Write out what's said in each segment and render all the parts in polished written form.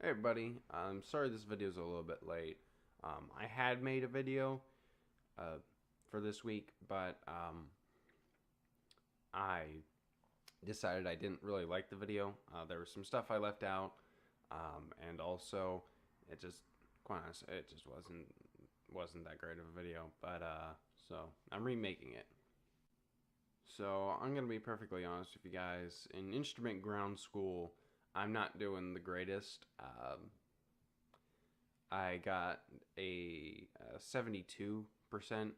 Hey everybody, I'm sorry this video is a little bit late. I had made a video uh, for this week, but I decided I didn't really like the video. There was some stuff I left out, and also it just, quite honestly, it just wasn't that great of a video. But so I'm remaking it. So I'm gonna be perfectly honest with you guys. In instrument ground school, I'm not doing the greatest. I got a 72%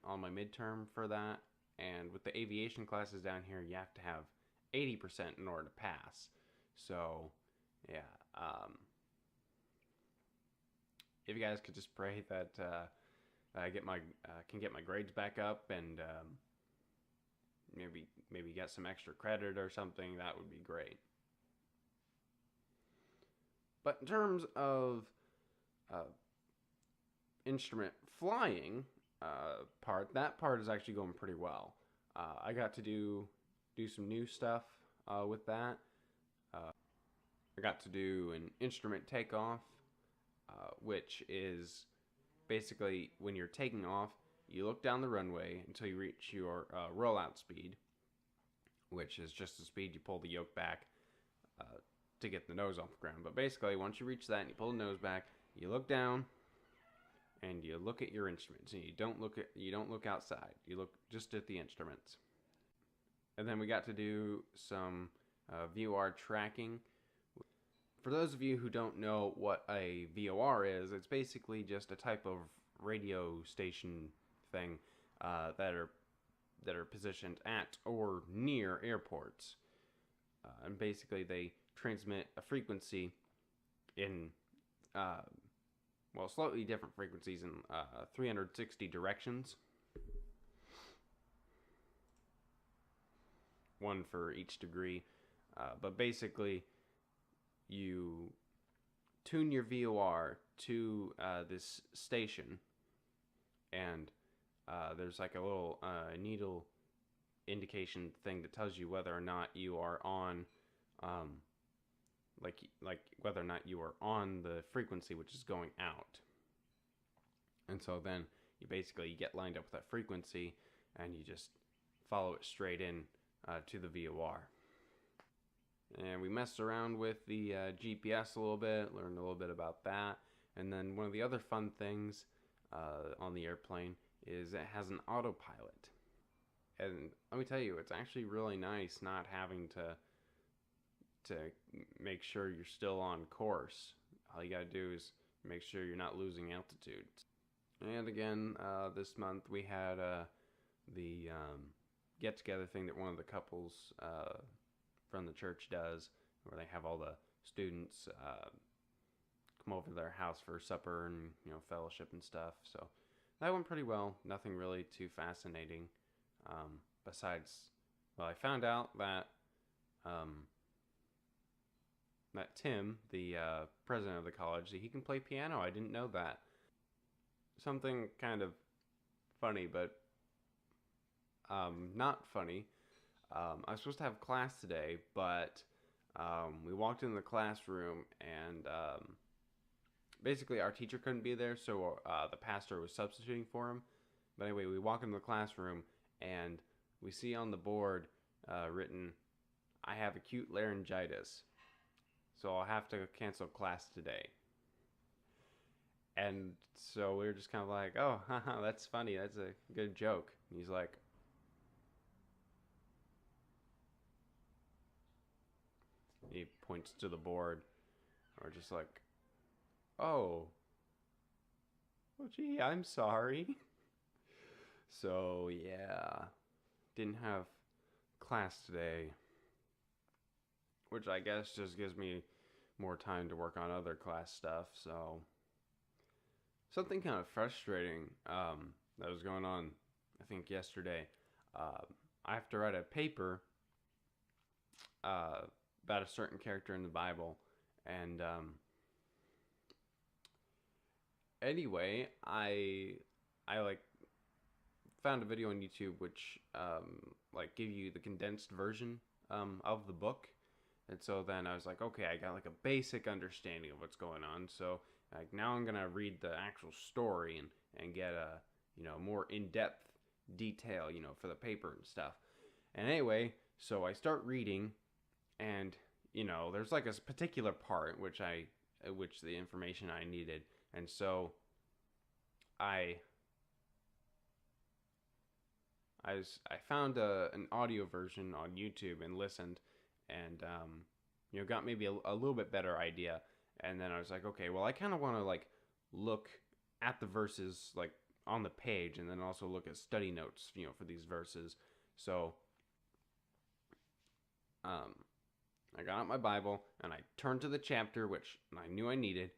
on my midterm for that, and with the aviation classes down here, you have to have 80% in order to pass. So, yeah, if you guys could just pray that I get my can get my grades back up and maybe get some extra credit or something, that would be great. But in terms of uh, instrument flying that part is actually going pretty well. I got to do some new stuff with that. I got to do an instrument takeoff, which is basically when you're taking off, you look down the runway until you reach your rollout speed, which is just the speed you pull the yoke back uh, to get the nose off the ground. But basically, once you reach that and you pull the nose back, you look down, and you look at your instruments, and you don't look outside. You look just at the instruments. And then we got to do some VOR tracking. For those of you who don't know what a VOR is, it's basically just a type of radio station thing that are positioned at or near airports, and basically they transmit a frequency in uh, slightly different frequencies in 360 directions, one for each degree. But basically, you tune your VOR to this station, and there's like a little needle indication thing that tells you whether or not you are on, like whether or not you are on the frequency which is going out. And so then you basically get lined up with that frequency, and you just follow it straight in to the VOR. And we messed around with the GPS a little bit, learned a little bit about that. And then one of the other fun things on the airplane is it has an autopilot. And let me tell you, it's actually really nice not having to make sure you're still on course. All you gotta do is make sure you're not losing altitude. And again, this month we had the get-together thing that one of the couples from the church does, where they have all the students come over to their house for supper and fellowship and stuff. So that went pretty well. Nothing really too fascinating. Besides, well, I found out that that Tim, the president of the college, he can play piano. I didn't know that. Something kind of funny, but not funny. I was supposed to have class today, but we walked into the classroom, and basically our teacher couldn't be there, so the pastor was substituting for him. But anyway, we walk into the classroom, and we see on the board written, "I have acute laryngitis, so I'll have to cancel class today." And so we were just kind of like, "Oh, haha, that's funny. That's a good joke." And he's like, he points to the board. We're just like, "Oh, oh, gee, I'm sorry." So yeah, didn't have class today, which I guess just gives me more time to work on other class stuff. So something kind of frustrating that was going on, I think yesterday. I have to write a paper about a certain character in the Bible, and anyway, I like found a video on YouTube which like give you the condensed version of the book, And so then I was like, okay, I got like a basic understanding of what's going on. So like now I'm gonna read the actual story and get a more in depth detail for the paper and stuff. And anyway, so I start reading, and there's like a particular part which the information I needed, and so I I found an audio version on YouTube and listened, and got maybe a little bit better idea. And then I was like, okay, well, I kind of want to like look at the verses like on the page, and then also look at study notes, for these verses. So um, I got out my Bible and I turned to the chapter which I knew I needed,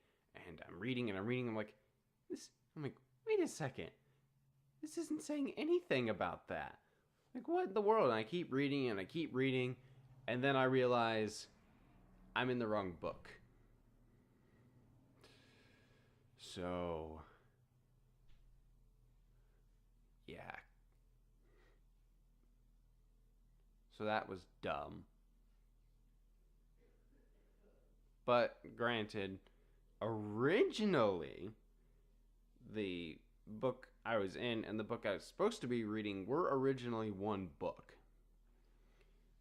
and I'm reading and I'm reading. I'm like, this. I'm like, wait a second. This isn't saying anything about that. Like, what in the world? And I keep reading and I keep reading, and then I realize I'm in the wrong book. So, yeah. So that was dumb. But granted, originally, the book I was in and the book I was supposed to be reading were originally one book.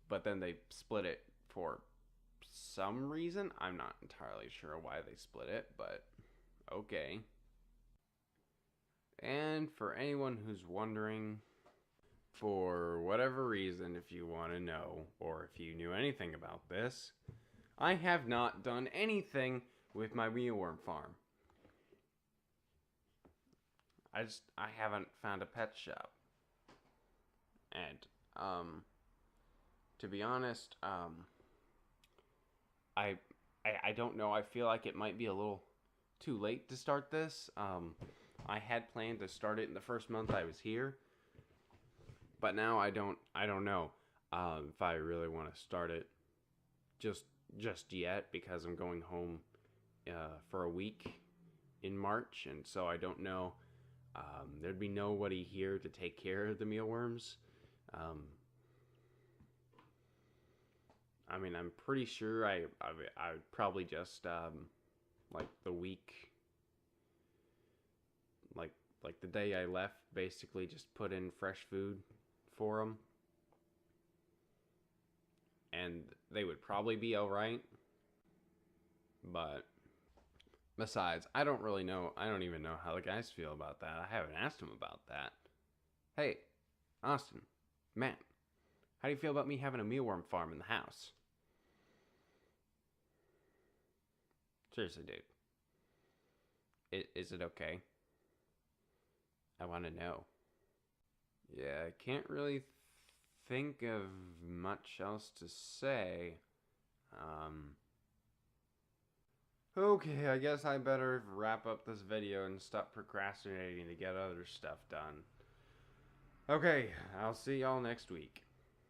But then they split it for some reason. I'm not entirely sure why they split it, but okay. And for anyone who's wondering, for whatever reason, if you want to know, or if you knew anything about this, I have not done anything with my mealworm farm. I haven't found a pet shop. And to be honest, I don't know. I feel like it might be a little too late to start this. I had planned to start it in the first month I was here, but now I don't know if I really want to start it just yet, because I'm going home for a week in March, and so I don't know. There'd be nobody here to take care of the mealworms. I mean, I'm pretty sure I would probably just like the week, like the day I left, basically just put in fresh food for them, and they would probably be all right. But besides, I don't really know. I don't even know how the guys feel about that. I haven't asked them about that. Hey, Austin, Matt, how do you feel about me having a mealworm farm in the house? Seriously, dude. Is it okay? I want to know. Yeah, I can't really think of much else to say. Okay, I guess I better wrap up this video and stop procrastinating to get other stuff done. Okay, I'll see y'all next week.